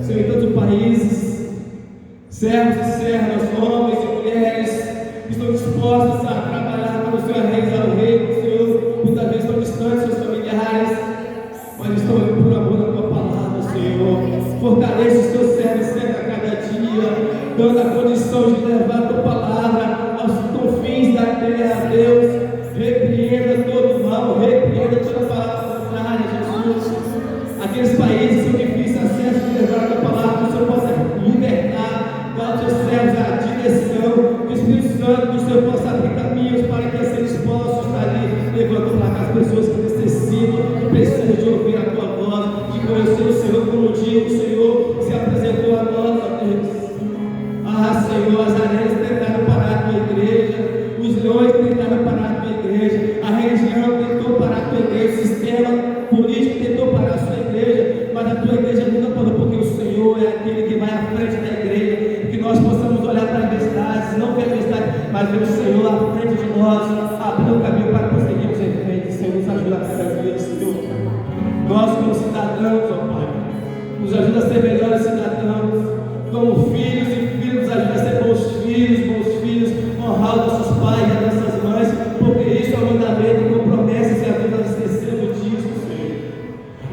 Senhor, em tantos países, servos e servas, homens e mulheres, que estão dispostos a trabalhar para o Senhor realizar o reino, Senhor, muitas vezes estão distantes dos seus familiares, mas estão indo por amor da tua palavra, Senhor. Fortalece os teus servos sempre a cada dia, dando a condição de levar a tua palavra aos confins da terra, Deus. Repreenda todo mal, repreenda toda palavra contrária, Jesus. Aqueles países que são difíceis de acesso de levar a tua palavra, que o Senhor possa libertar, dar aos seus servos a direção, que o Espírito Santo do Senhor possa abrir caminhos para que eles possam estar ali, levando para cá as pessoas que necessitam, que precisam de ouvir a tua voz, de conhecer o Senhor, como o dia o Senhor se apresentou a nós, ó Deus. Ah, Senhor, as areias tentaram parar a tua igreja, os leões tentaram parar a tua igreja, a religião tentou parar a tua igreja, o sistema político tentou parar a sua igreja, mas a tua igreja nunca parou, porque o Senhor é aquele que vai à frente da igreja, que nós possamos olhar para as adversidades, não ver a adversidade, mas ver o Senhor à frente de nós, abrindo o caminho para prosseguirmos em frente. Senhor, nos ajuda a cada dia, Senhor. Nós, como cidadãos, ó Pai, nos ajuda a ser melhores cidadãos, como filhos e filhos, nos ajuda a ser bons filhos, honrar os nossos pais e as nossas mães, porque isso é o mandamento com promessas e a vida nós esquecemos disso, Senhor.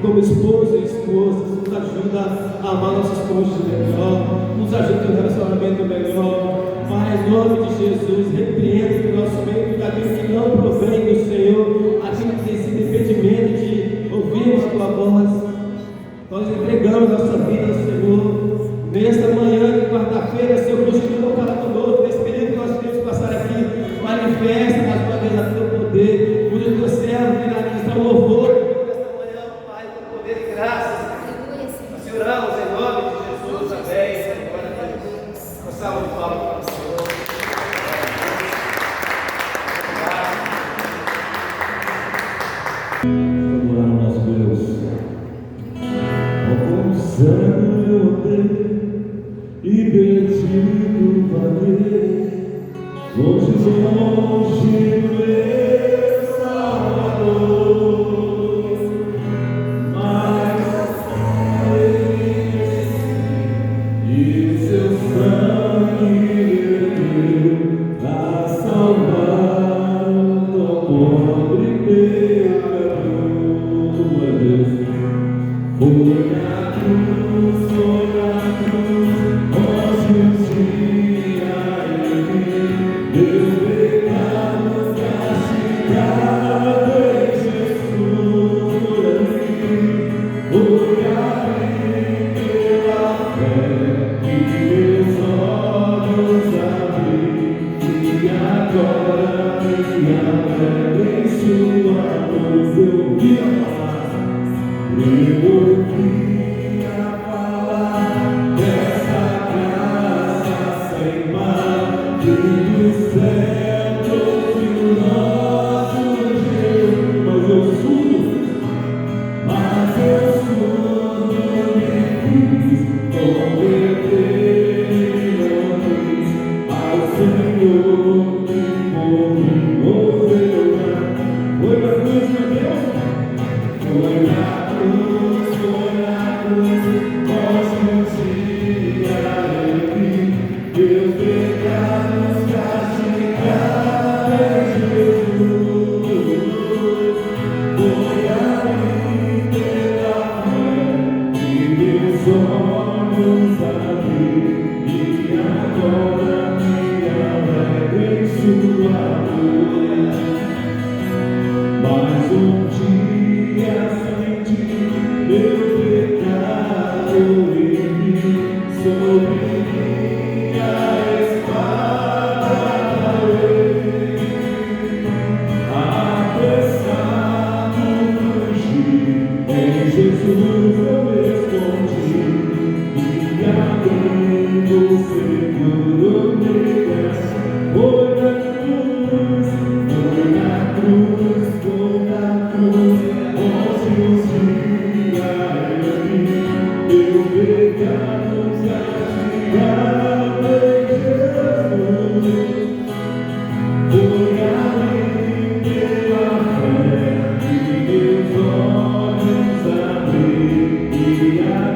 Como esposo e esposa, nos ajuda a amar nossos cônjuges melhor, nos ajuda a ter um relacionamento melhor. Mas em nome de Jesus, repreenda do nosso meio tudo aquilo que não provém do Senhor, aquilo que tem sido impedimento de ouvirmos a tua voz. Nós entregamos nossa vida ao Senhor. Nesta manhã de quarta-feira, Senhor, continua para conosco, nesse período que nós temos que passar aqui, manifesta mais uma vez a teu poder, onde o teu servo virá ministrar o louvor nesta manhã, Pai, com poder e graças. Nós oramos em nome de Jesus, amém. Glória a Deus. Uma salva de palmas para o Senhor. Vamos orar ao nosso Deus. Com sangue eu dei e bendito valer, longe meu Salvador, mas e seu sangue deu a salvar o pobre pecador. Deus foi a cruz,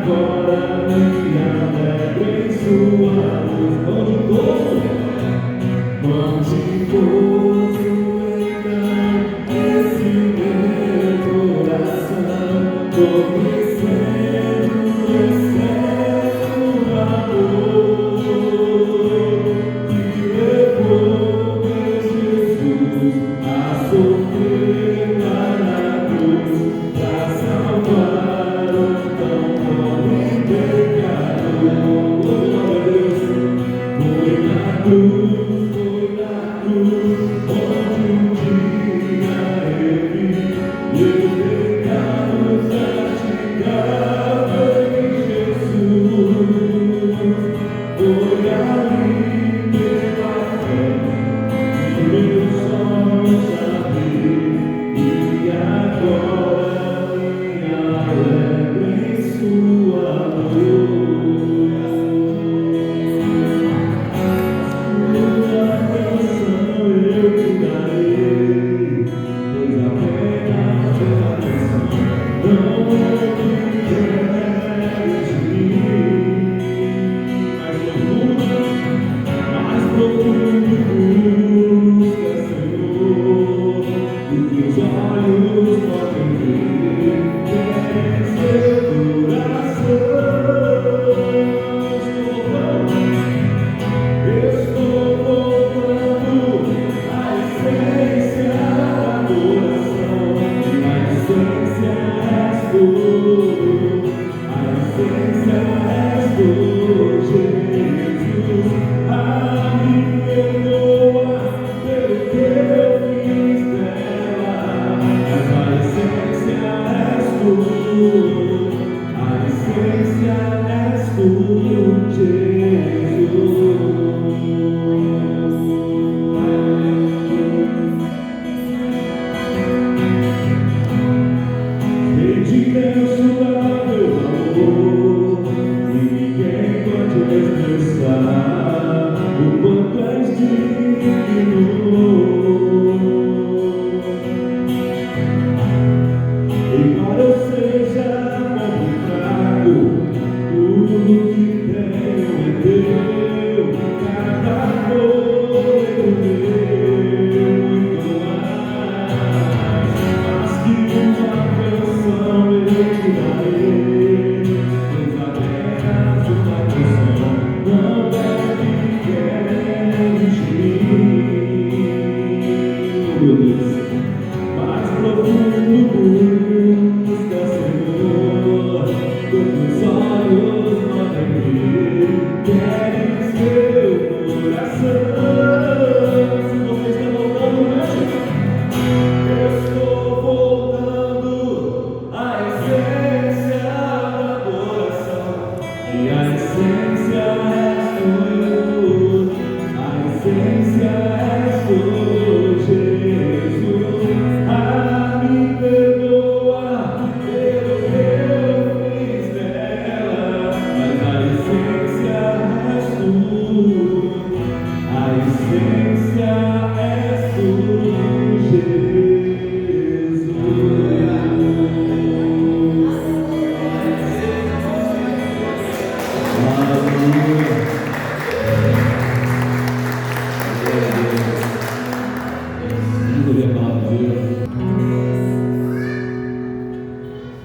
agora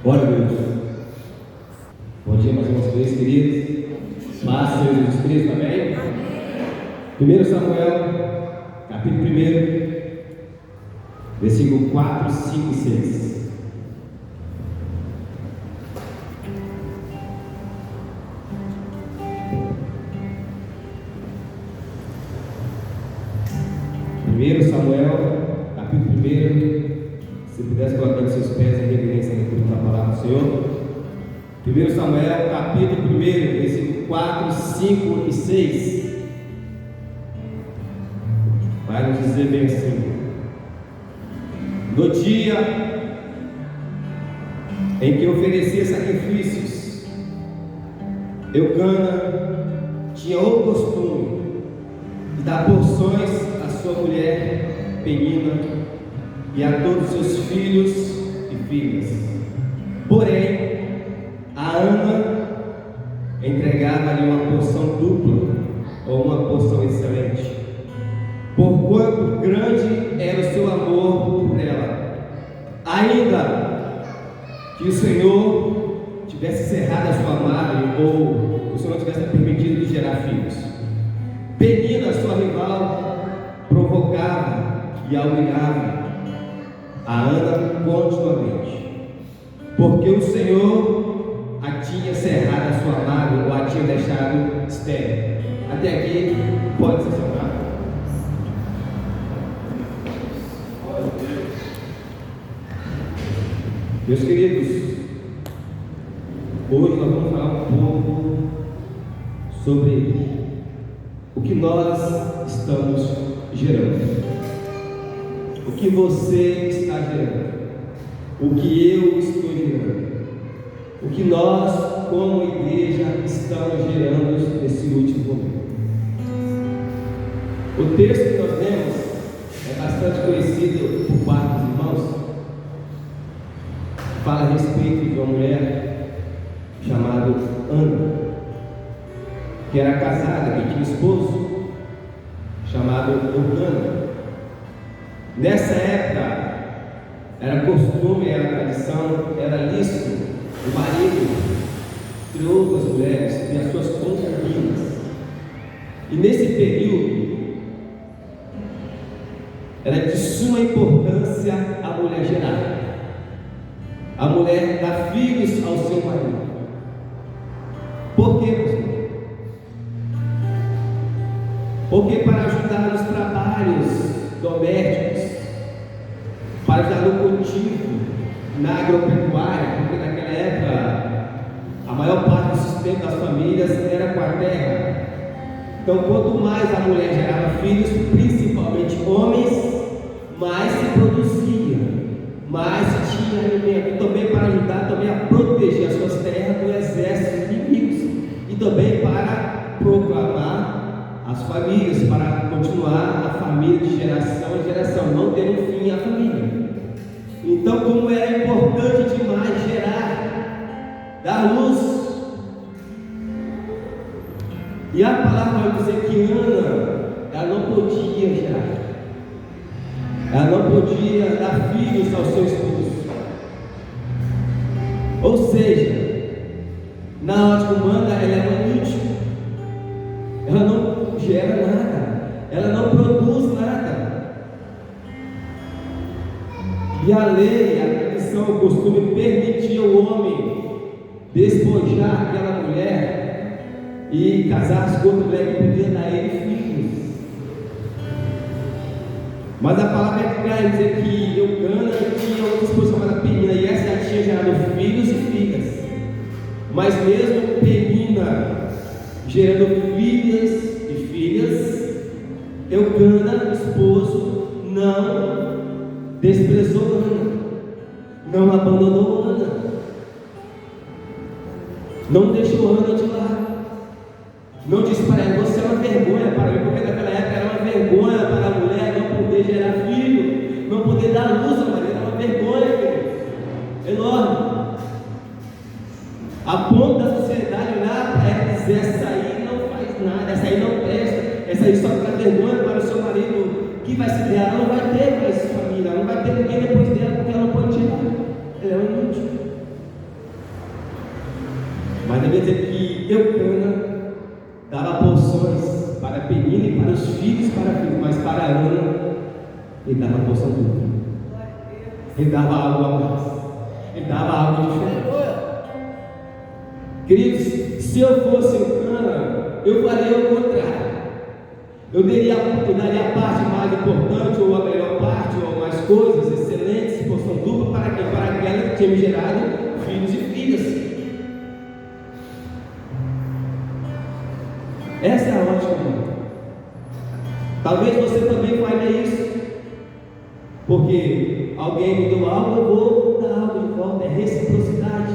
Glória a Deus. Bom dia mais uma vez, queridos. Paz seja Jesus Cristo, amém? 1 Samuel, capítulo 1, versículo 4, 5 e 6. Samuel, capítulo 1, se pudesse colocar os seus pés em reverência à palavra do Senhor. 1 Samuel, capítulo 1, versículo 4, 5 e 6. Vai nos dizer bem assim: no dia em que oferecia sacrifícios, Eucana tinha o costume de dar porções à sua mulher Penina e a todos os seus filhos e filhas. Porém, a Ana entregava-lhe uma porção dupla ou uma porção excelente, porquanto grande era o seu amor por ela, ainda que o Senhor tivesse cerrado a sua madre ou o Senhor tivesse permitido de gerar filhos. Penina, sua rival, provocava e a humilhava a Ana continuamente, porque o Senhor a tinha cerrado a sua madre ou a tinha deixado estéril. Até aqui pode se sentar. Meus queridos, hoje nós vamos falar um pouco sobre o que nós estamos gerando, o que você está gerando, o que eu estou gerando, o que nós, como igreja, estamos gerando nesse último momento. O texto que nós lemos é bastante conhecido por parte dos irmãos. Fala a respeito de uma mulher chamada Ana, que era casada, que tinha um esposo chamado Eucana. Nessa época era costume, era tradição, era lícito o marido de outras mulheres e as suas concubinas. E nesse período era de suma importância a mulher gerar, a mulher dar filhos ao seu marido. Por quê, pastor? Porque para ajudar nos trabalhos domésticos, para ajudar no cultivo, na agropecuária, porque naquela época a maior parte do sustento das famílias Então, quanto mais a mulher gerava filhos, principalmente homens, mais se produzia, mais se tinha alimento, e também para ajudar também a proteger as suas terras do exército inimigos, e também para proclamar as famílias, para continuar a família de geração em geração, não ter um fim a família. Então, como era importante demais gerar, dar luz. E a palavra vai dizer que Ana, ela não podia gerar, ela não podia dar filhos ao seu esposo. Ou seja, na ótica humana, ela é uma inútil, ela não gera nada, ela não produz nada. E a lei, a tradição, o costume permitia ao homem despojar aquela mulher e casar-se com outra mulher que podia dar a ele filhos. Mas a palavra é clara, dizer que Eucana tinha outra esposa chamada Penina, e essa já tinha gerado filhos e filhas. Mas mesmo Penina gerando filhas e filhas, Eucana, esposo, não desprezou Ana, não abandonou Ana, não deixou Ana de lado. Não disse para ela, você é uma vergonha para mim, porque naquela época era uma vergonha para a mulher não poder gerar filho, não poder dar luz à mulher, era uma vergonha, querido, enorme. A ponto da sociedade olhar para ela e dizer, essa aí não faz nada, essa aí não presta, essa aí só dá vergonha para o seu marido, que vai se der, ela não vai ter mais família, ela não vai ter ninguém depois dela, porque ela não pode tirar, ela é um inútil. Mas devia dizer que Eucana dava porções para Penina e para os filhos, mas para Ana ele dava porção dupla, ele dava algo a mais, ele dava algo diferente. Queridos, se eu fosse Eucana, eu faria o contrário. Eu daria a parte mais importante, ou a melhor parte, ou mais coisas excelentes, porção dupla, para quem? Para aquela que tinha me gerado filhos e filhas. Essa é a ótica humana. Talvez você também faria isso, porque alguém me deu algo, eu vou dar algo de volta, é reciprocidade.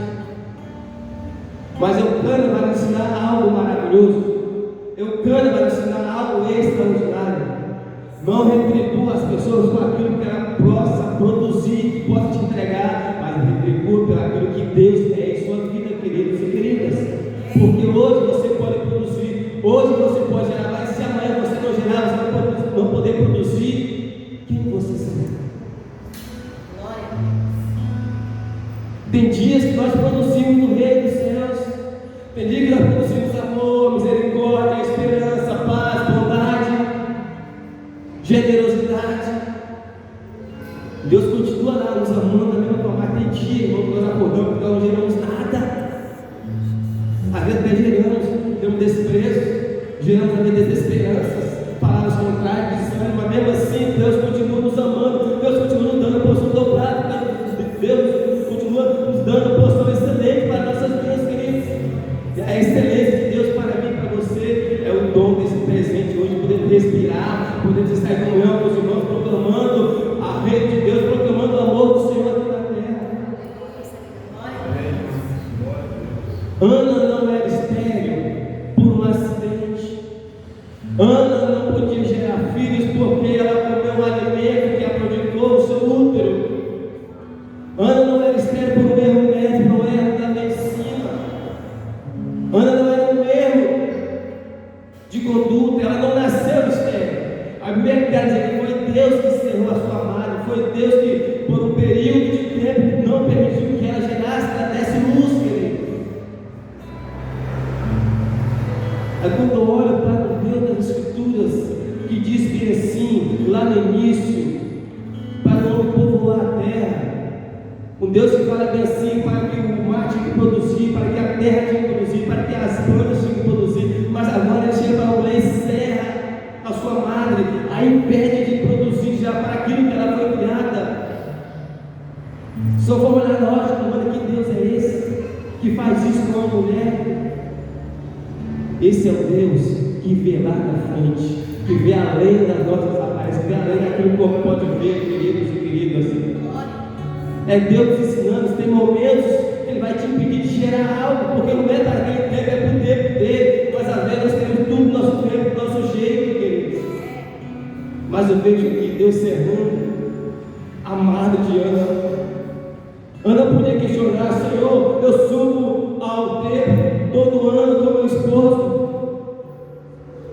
Mas Eucana vai me ensinar algo maravilhoso, Eucana vai me ensinar algo extraordinário. Não retribua as pessoas por aquilo que ela possa produzir, que possa te entregar, mas retribua por aquilo que Deus tem em sua vida, queridos e queridas. Porque hoje você pode produzir, hoje você pode gerar, mas se amanhã você não gerar, você não poder produzir, quem você será? Tem dias que nós produzimos no Reino dos Céus, tem dias que nós produzimos amor, misericórdia, esperança, paz, bondade, generosidade. Deus continua lá nos amando da mesma forma. Tem dia, irmão, que nós acordamos e não geramos nada. Às vezes até geramos, temos desprezo, geramos até desesperanças, palavras contrárias, desânimo, mas mesmo assim Deus continua nos amando, Deus continua nos dando a porção dobrada, Deus continua nos dando a porção excelente para nossas vidas, queridos. E a excelência de Deus para mim e para você é o dom desse presente hoje, poder respirar, poder estar em comunhão com os irmãos, proclamando a rede de Deus, proclamando o amor do Senhor aqui na terra. Ana não era estéril por um acidente. Ana não podia gerar filhos porque ela comeu um alimento que a prodigou o seu útero. Ana não era estéril por um erro médico, não erro da medicina. Ana não era um erro de conduta, ela não nasceu estéril. A Bíblia quer dizer que foi Deus que cerrou a sua madre, foi Deus que por um período de tempo não permitiu que ela gerasse, ela desse luz, querido. É quando eu olho para o Deus das Escrituras, que diz que assim, lá no início, para o homem povoar a terra, um Deus que fala bem assim, para que o mar tinha que produzir, para que a terra tinha que produzir, para que as plantas tinham que produzir, mas agora ele chega para a mulher e encerra a sua madre, a impede de produzir já para aquilo que ela foi criada. Só vamos olhar na lógica humana, que Deus é esse, que faz isso com a mulher. Esse é o Deus que vê lá na frente, que vê além das nossas aparências, que vê além daquilo que o corpo pode ver, queridos e queridas. É Deus ensinando. Tem momentos que Ele vai te impedir de gerar algo, porque no meio daquele tempo é por tempo dele. Mas às vezes nós temos tudo no nosso tempo, do nosso jeito, queridos. Mas eu vejo aqui Deus serrando, amado de Ana. Ana podia questionar: Senhor, eu subo ao templo todo ano com meu esposo,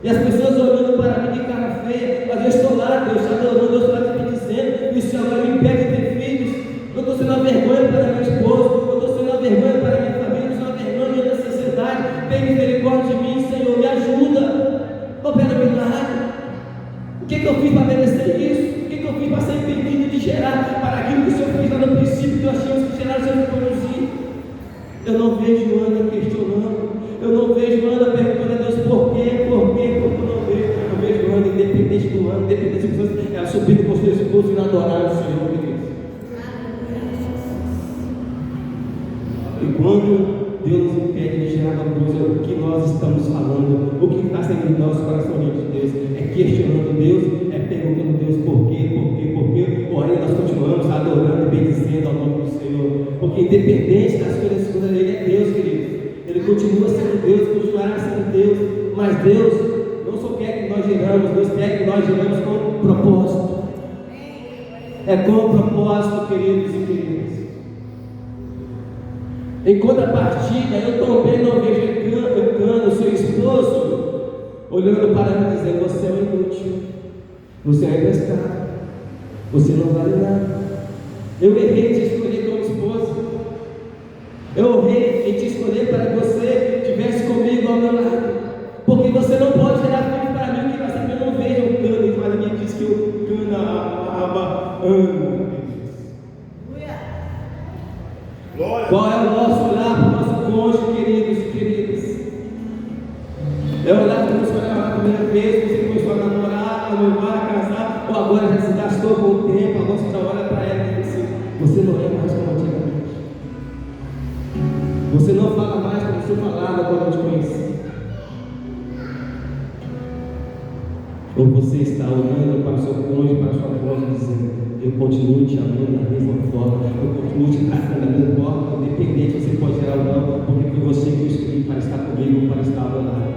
e as pessoas olhando para mim de cara feia, mas eu estou lá, Deus está adorando, eu estou lá te dizendo, e o Senhor agora me impede de ter filhos. Eu estou sendo uma vergonha para meu esposo, eu estou sendo uma vergonha para minha família, eu estou sendo uma vergonha da sociedade. Tem misericórdia de mim, Senhor, me ajuda. Opera milagre. O que eu fiz para merecer isso? O que eu fiz para ser impedido de gerar para aquilo que o Senhor fez lá no princípio, que nós tínhamos que gerar, o Senhor produzir? Eu não vejo Ana questionando, eu não vejo Ana perguntando a Deus por quê, porque eu não vejo. Eu vejo Ana independente do ano, independente das pessoas, ela subindo com o seu esposo e adorar o Senhor, queridos. E quando Deus nos impede de gerar uma coisa, o que nós estamos falando, o que está sendo em nosso coração diante de Deus, é questionando Deus, é perguntando a Deus por quê, porém nós continuamos adorando e bendizendo ao nome do Senhor, porque independente das coisas, Ele é Deus, queridos. Ele continua sendo Deus, continuará sendo Deus, mas Deus não só quer que nós geramos, Deus quer que nós geramos com propósito. É com propósito, queridos e queridas. Em contrapartida, eu também não vejo Cana, seu esposo, olhando para mim e dizendo: você é um inútil, você é emprestado, você não vale nada. Eu errei em te escolher como esposa, eu errei em te escolher para que você estivesse comigo ao meu lado, porque você não pode gerar filho para mim, que vai ser que eu não vejo o Cana. E fala, minha diz que o Cana amava Ana. Qual é o nosso olhar para o nosso cônjuge, queridos e queridas? É olhar para você olhar a primeira vez, você começou a namorar, a noivar, a casar, ou agora já se gastou com o tempo, agora você já olha para ela e diz assim: você não é mais como antigamente. Você não fala mais como você falava quando eu te conheci. Ou você está olhando para o seu cônjuge, para a sua cônjuge, dizendo: eu continuo te amando da mesma forma, eu continuo te tratando da mesma forma, independente se você pode gerar ou não, porque foi você que eu escolhi para estar comigo, para estar ao meu lado.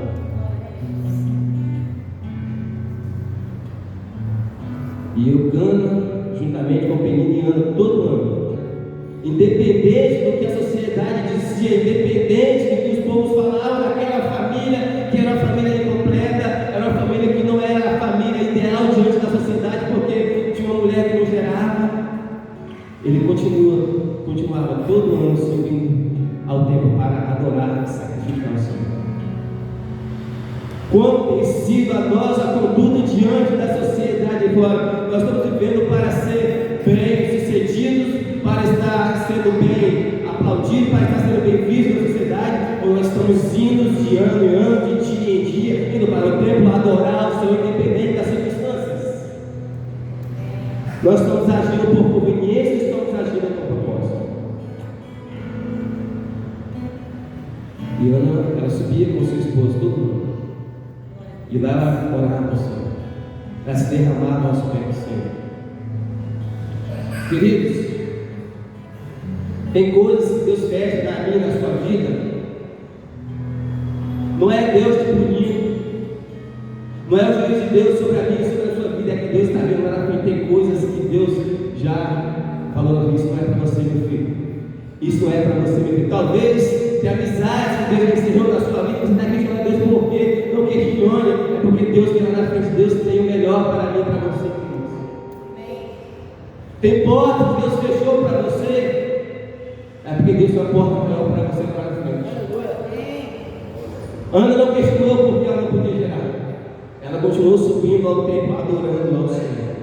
E eu Cana, juntamente com Penina e Ana, todo ano, independente do que a sociedade dizia, independente do que os povos falavam daquela família, que era uma família incompleta, era uma família que não era a família ideal diante da sociedade, porque tinha uma mulher que não gerava, ele continuava todo ano subindo ao templo para adorar e sacrificar o Senhor. Como tem sido a nossa conduta diante da sociedade agora? Nós estamos vivendo para ser bem-sucedidos, para estar sendo bem aplaudidos, para estar sendo bem vistos na sociedade, ou nós estamos indo de ano em ano, de dia em dia, indo para o templo adorar o Senhor independente das circunstâncias? Nós estamos agindo por conveniência ou estamos agindo por propósito? E Ana, ela subia com seu esposo todo mundo, e lá ela orava ao Senhor, ela se derramava aos pés do Senhor. Queridos, tem coisas que Deus pede na minha e na sua vida. Não é Deus te punindo, não é o juízo de Deus sobre a minha e sobre a sua vida, é que Deus está vendo lá na frente. Tem coisas que Deus já falou: isso não é para você, meu filho, isso é para você, meu filho. Talvez tenha amizade que Deus ensinou na sua vida, você está questionando Deus por quê? Não questione, é porque Deus vem lá na frente. Deus tem o melhor para mim e para você, queridos. Tem porta que Deus fechou para você, é porque Deus tem uma porta maior para você lá na frente. Ana não questionou porque ela não podia gerar, ela continuou subindo ao templo, adorando ao Senhor.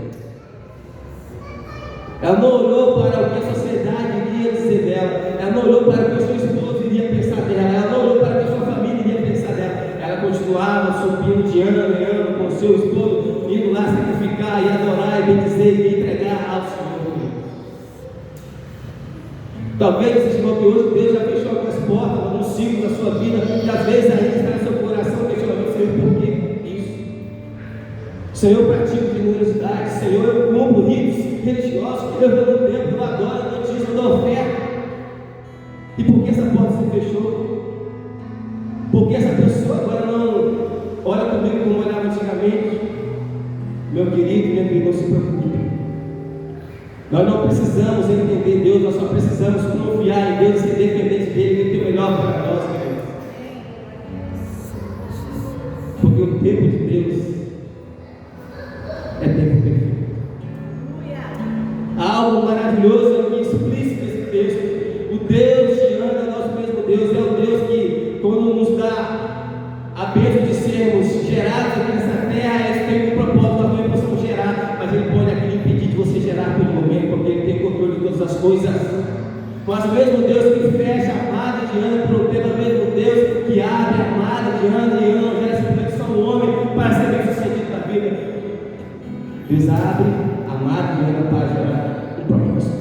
Ela não olhou para o que a sociedade iria dizer dela, ela não olhou para o que o seu esposo iria pensar dela, ela não olhou para o que a sua família iria pensar dela. Ela continuava subindo de ano em ano com o seu esposo, indo lá sacrificar e adorar e bendizer e entregar ao Senhor. Talvez você chegou aqui hoje, Deus já fechou algumas portas, alguns ciclos da sua vida, e às vezes ainda está no seu coração questionando: Senhor, por quê? Senhor, eu pratico generosidade. Senhor, eu cumpro ritos religiosos. Eu vou no templo, eu adoro, eu dou dízimo, eu dou oferta. E por que essa porta se fechou? Porque essa pessoa agora não olha comigo como olhava antigamente. Meu querido, minha querida, não se preocupe. Nós não precisamos entender Deus, nós só precisamos confiar em Deus e ser dependentes dele. Ele tem o melhor para nós, queridos. Porque o tempo de Deus é tempo perfeito. Há algo maravilhoso aqui, explícito nesse texto. O Deus te ama, é o nosso mesmo Deus. É o Deus que, quando nos dá a bênção de sermos gerados aqui nessa terra, Ele tem um propósito, nós também possamos gerar, mas Ele pode aqui impedir de você gerar por um momento, porque Ele tem controle de todas as coisas. Mas o mesmo Deus que fecha a amada de Ana por um tempo, é o mesmo Deus que abre a amada de Ana e Ana gera simplesmente só um homem para ser bem sucedido na vida. Deus abre a amada de Ana para gerar um propósito.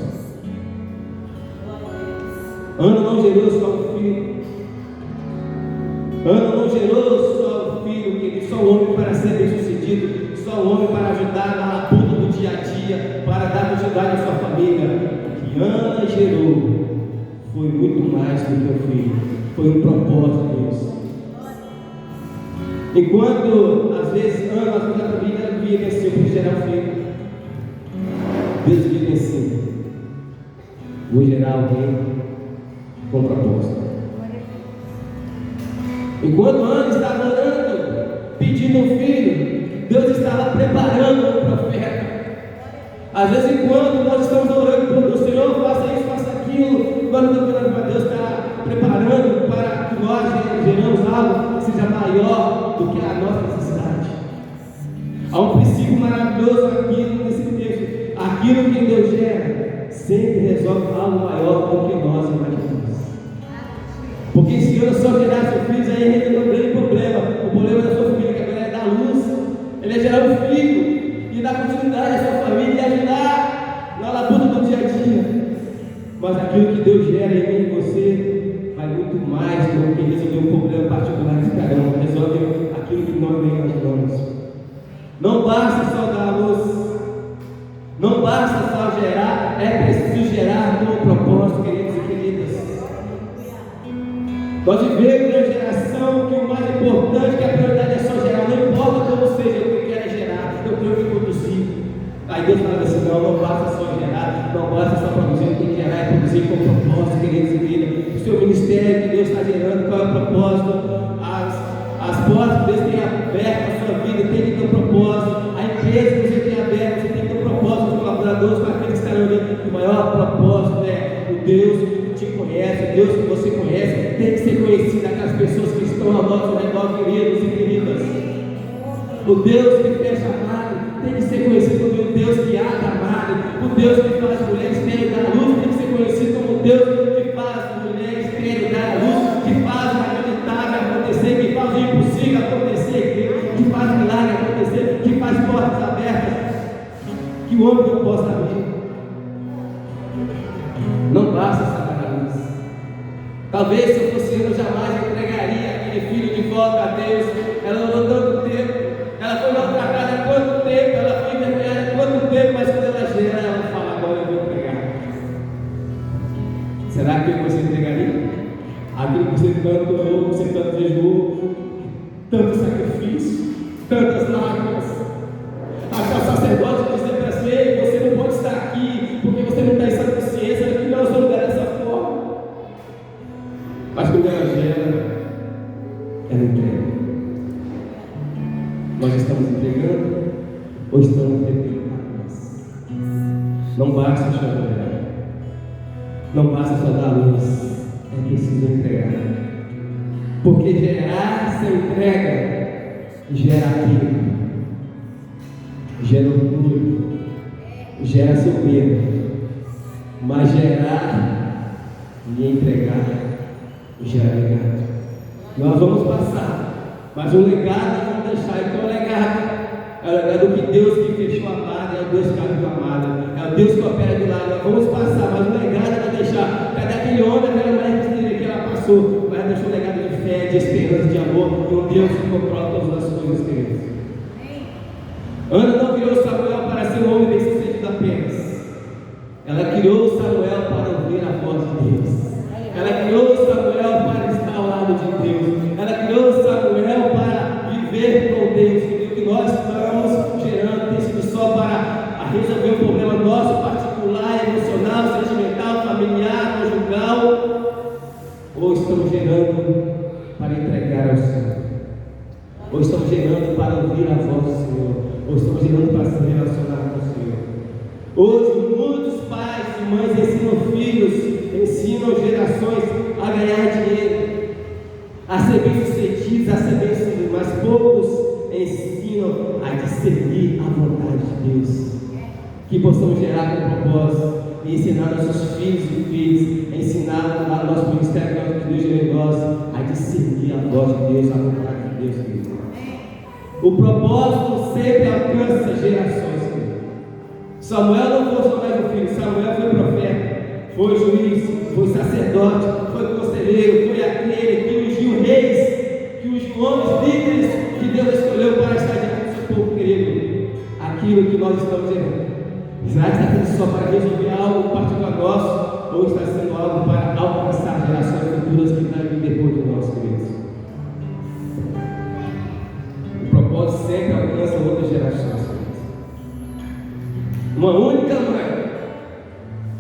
Ana não gerou só um filho. Ana não gerou só um filho, que só um homem para ser bem sucedido, só um homem para ajudar na labuta do dia a dia, para dar continuidade à sua família. O que Ana gerou foi muito mais do que o filho, foi um propósito de Deus. Enquanto às vezes Ana, a família via assim, para gerar um filho, Deus via assim: vou gerar alguém com propósito. Enquanto Ana estava orando, pedindo um filho, Deus estava preparando um profeta. Às vezes, enquanto nós estamos orando pelo Senhor, faça isso, faça aquilo, nós estamos orando para Deus estar preparando para que nós geramos algo que seja maior do que a nossa necessidade. Há um princípio maravilhoso aqui nesse texto: aquilo que Deus gera sempre resolve algo maior do que nós imaginamos. Porque se eu só gerasse um filho, aí ele tem um grande problema. O problema da sua família, que agora é dar luz, ele é gerar um filho e dar continuidade à sua família e ajudar na labuta do dia a dia. Mas aquilo que Deus gera em mim e você vai muito mais do que resolver um problema particular de cada um. Resolve aquilo que nós nem imaginamos. Não basta só dar luz, não basta só gerar, é preciso gerar com um propósito, queridos e queridas. Nós vivemos uma geração que o mais importante, que a prioridade é só gerar, não importa como seja, eu que quero é gerar, eu tenho que produzir. Aí Deus fala assim: não basta só gerar, não basta só produzir, tem que gerar e produzir com propósito, queridos e queridas. O seu ministério que Deus está gerando, qual é o propósito? As portas que Deus tem aberto na sua vida tem que ter um propósito. A empresa que você tem aberta, você tem que ter um propósito. Os colaboradores, para aqueles que estão olhando, o maior propósito é o Deus que te conhece, o Deus que você conhece, tem que ser conhecido aquelas pessoas que estão ao nosso redor, queridos e queridas. O Deus que fecha a amada tem que ser conhecido como o Deus que abre a amada. O Deus que faz mulheres terem da luz tem que ser conhecido como o Deus que faz mulheres terem da luz, que faz o inacreditável acontecer, que faz o impossível acontecer, que faz milagre acontecer, que faz portas abertas que o homem não possa abrir. Não basta saber a luz. Talvez se eu fosse eu jamais entregaria aquele filho de volta a Deus. Ela orou tanto tempo, ela foi maltratada há quanto tempo, ela foi envergonhada há quanto tempo, mas quando ela gera, ela fala: agora eu vou entregar. Será que você entregaria? Aquilo que você tanto orou, você tanto jejuou, tanto sacrifício, tantas lágrimas. Até o sacerdote dizer para você: você não pode estar aqui, porque você não tem essa consciência de que nós vamos dar dessa forma. Mas quando ela gera, ela entrega. Nós estamos entregando ou estamos entregando para nós? Não basta só gerar, não basta só dar luz, é preciso entregar. Porque gerar sem entrega gera aquilo, gera orgulho, gera seu medo. Mas gerar e entregar gera legado. Nós vamos passar, mas o legado nós vamos deixar. Então o legado é o legado que Deus que fechou a amada, é o Deus que abriu a amada, é o Deus que opera do lado. Nós vamos passar, mas o legado é deixar. Cadê aquele homem, aquela mulher que ela passou? Mas ela deixou um legado de fé, de esperança, de amor, e um Deus que controla todas as coisas, queridos. Ana não criou Samuel para ser um homem bem-sucedido apenas. Ela criou Samuel para ouvir a voz de Deus. Ela criou Samuel para estar ao lado de Deus. Ela criou Samuel para viver com Deus. E o que nós estamos gerando tem sido só para resolver um problema nosso particular, emocional, sentimental, familiar, conjugal. Ou estamos gerando para entregar ao Senhor? Ou estamos gerando para ouvir a voz do Senhor? Ou estamos gerando para se relacionar com o Senhor? Hoje, muitos pais e mães ensinam filhos, ensinam gerações a ganhar dinheiro, a ser bem-sucedidos, a ser bem-sucedidos, mas poucos ensinam a discernir a vontade de Deus. Que possamos gerar com propósito e ensinar nossos filhos e filhas, ensinar a nosso ministério de Deus de nós a discernir a voz de Deus, a vontade de Deus, querido. O propósito sempre alcança gerações, querido. Samuel não foi só mais um filho, Samuel foi profeta, foi juiz, foi sacerdote, foi conselheiro, foi aquele que ungiu reis, que ungiu homens líderes que Deus escolheu para estar diante do seu povo, querido. Aquilo que nós estamos errando. Será que está sendo só para resolver algo particular nosso, ou está sendo algo para alcançar gerações futuras que estão vindo depois de nós, queridos? O propósito sempre alcança outras gerações, queridos. Uma única mãe,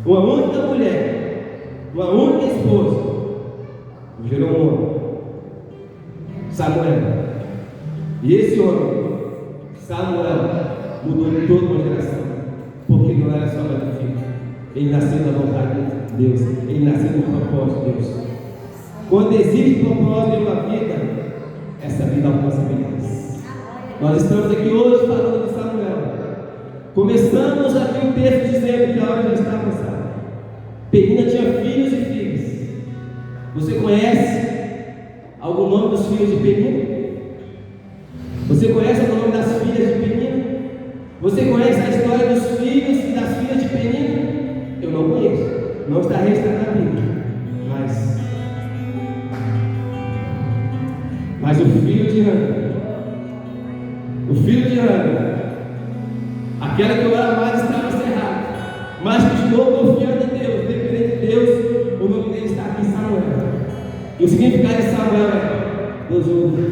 uma única mulher, uma única esposa gerou um homem, Samuel. E esse homem, Samuel, mudou toda uma geração. Porque não era só mais um filho. Ele nasceu da vontade de Deus. Ele nasceu do propósito de Deus. Quando existe propósito em uma vida, essa vida alcança milhares. Nós estamos aqui hoje falando de Samuel. Começamos aqui o texto dizendo que a hora já está avançada. Penina tinha filhos e filhas. Você conhece algum nome dos filhos de Penina? Você conhece algum nome das filhas de Penina? Você conhece a história dos filhos e das filhas de Penina? Eu não conheço, não está registrado na Bíblia. Mas o filho de Ana, aquela que o mais estava cerrado, mas continuou confiando em Deus, dependendo de Deus, o nome dele está aqui, Samuel. E o significado de Samuel é: Deus ouve.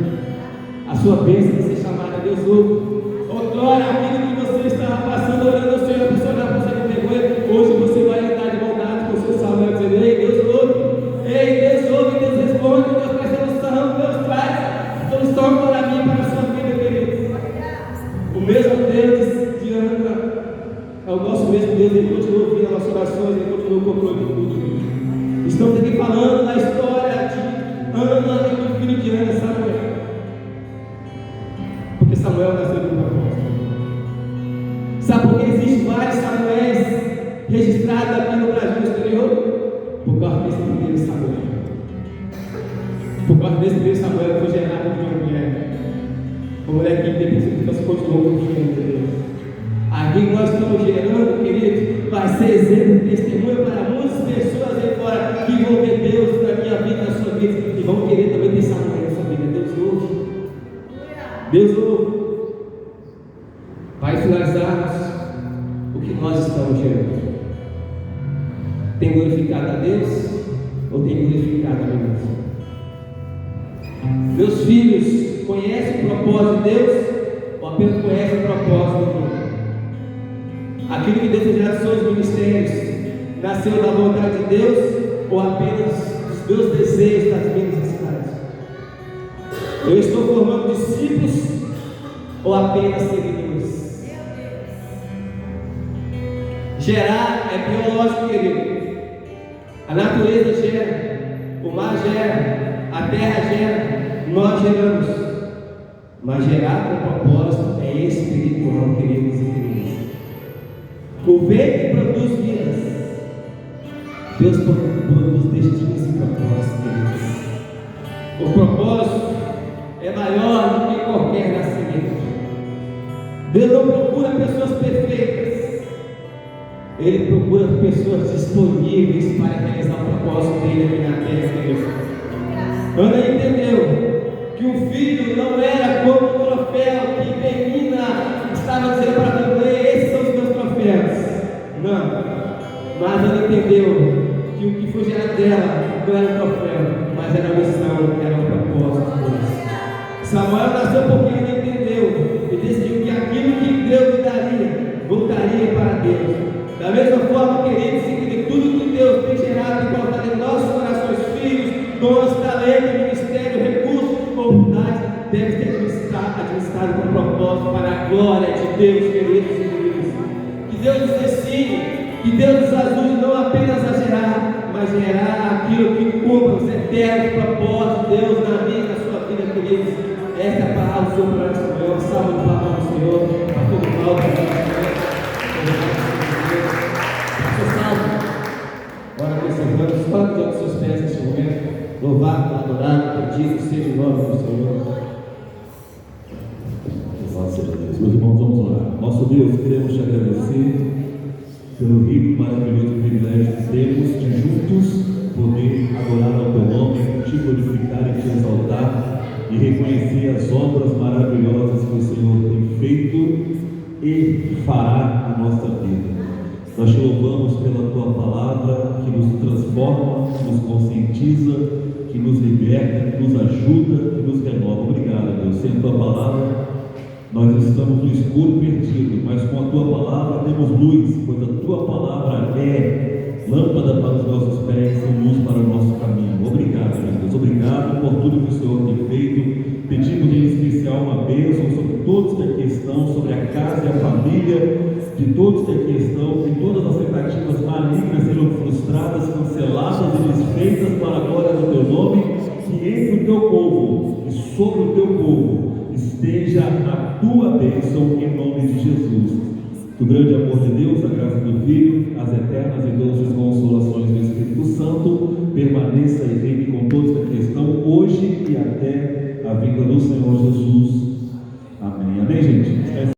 A sua bênção vai ser chamada Deus ouve. Outrora, aquilo que você estava passando, orando ao Senhor, a pessoa olhar para você com vergonha, hoje você vai andar de bondade com o seu Samuel, dizendo: ei, Deus ouve, Deus responde, Deus presta solução, Deus faz solução para mim, para a sua vida, queridos. O mesmo Deus de Ana é o nosso mesmo Deus, Ele continua ouvindo as nossas orações, Ele continua o controle de tudo. Estamos aqui falando da história de Ana e do filho de Ana, Samuel. Porque Samuel nasceu de um propósito. Sabe por que existem vários Samuéis registrados aqui no Brasil e no exterior? Por causa desse primeiro Samuel. Por causa desse primeiro Samuel que foi gerado de uma mulher. Uma mulher que depois se continuou confiando em Deus. Aqui nós estamos gerando, querido, vai ser exemplo de testemunho para muitas pessoas aí fora que vão ver Deus na minha vida, na sua vida, e vão querer também ter Samuel na sua vida. Deus ouve. Deus ouve. Para finalizarmos, o que nós estamos gerando? Tem glorificado a Deus ou tem glorificado a mim mesmo? Meus filhos conhecem o propósito de Deus ou apenas conhecem o propósito do mundo? Aquilo que Deus tem gerado são os ministérios, nasceu da vontade de Deus ou apenas dos meus desejos, das minhas necessidades? Eu estou formando discípulos ou apenas seguidores? Gerar é biológico, querido. A natureza gera, o mar gera, a terra gera, nós geramos. Mas gerar com propósito é espiritual, queridos e queridas. O vento produz vidas. Deus produz destinos e propósitos, queridos. O propósito é maior do que qualquer nascimento. Deus não procura pessoas perfeitas. Ele procura pessoas disponíveis para realizar o propósito dele aqui na terra. Ana entendeu que o filho não era como um troféu que Penina estava dizendo para Deus: esses são os meus troféus. Não, mas ela entendeu que o que foi gerado dela não era um troféu, mas era a missão, era o propósito de Deus. Samuel nasceu porque ele entendeu e decidiu que aquilo que Deus lhe daria, voltaria para Deus. Da mesma forma, queridos, que tudo que Deus tem gerado e colocado em nossos corações, filhos, dons, talento, ministério, recursos, oportunidades, deve ser administrado com propósito para a glória de Deus, queridos e queridas. Que Deus nos ensine, que Deus nos ajude não apenas a gerar, mas gerar aquilo que cumpra os eternos propósitos de Deus na minha e na sua vida, queridos. Esta é a palavra do Senhor para esta manhã. Uma salva de palmas do Senhor, para todo mal que agora que encerramos, coloque diante dos seus pés neste momento, louvado, adorado, bendito seja o nome do Senhor. Louvado seja Deus. Meus irmãos, vamos orar. Nosso Deus, queremos te agradecer pelo rico e maravilhoso privilégio que temos de juntos poder adorar ao teu nome, te glorificar e te exaltar e reconhecer as obras maravilhosas que o Senhor tem feito e fará na nossa vida. Nós te louvamos pela tua palavra que nos transforma, que nos conscientiza, que nos liberta, que nos ajuda, que nos renova. Obrigado, Deus. Sem a tua palavra, nós estamos no escuro perdido, mas com a tua palavra temos luz, pois a tua palavra é lâmpada para os nossos pés e luz para o nosso caminho. Obrigado, meu Deus. Obrigado por tudo que o Senhor tem feito. Pedimos em especial uma bênção sobre todos que aqui estão, sobre a casa e a família de todos que aqui estão, que todas as tentativas malignas sejam frustradas, canceladas e desfeitas para a glória do teu nome, que entre o teu povo e sobre o teu povo esteja a tua bênção em nome de Jesus. Que o grande amor de Deus, a graça do Filho, as eternas e doces consolações do Espírito Santo permaneça e reine com todos que aqui estão, hoje e até a vinda do Senhor Jesus. Amém. Amém, gente?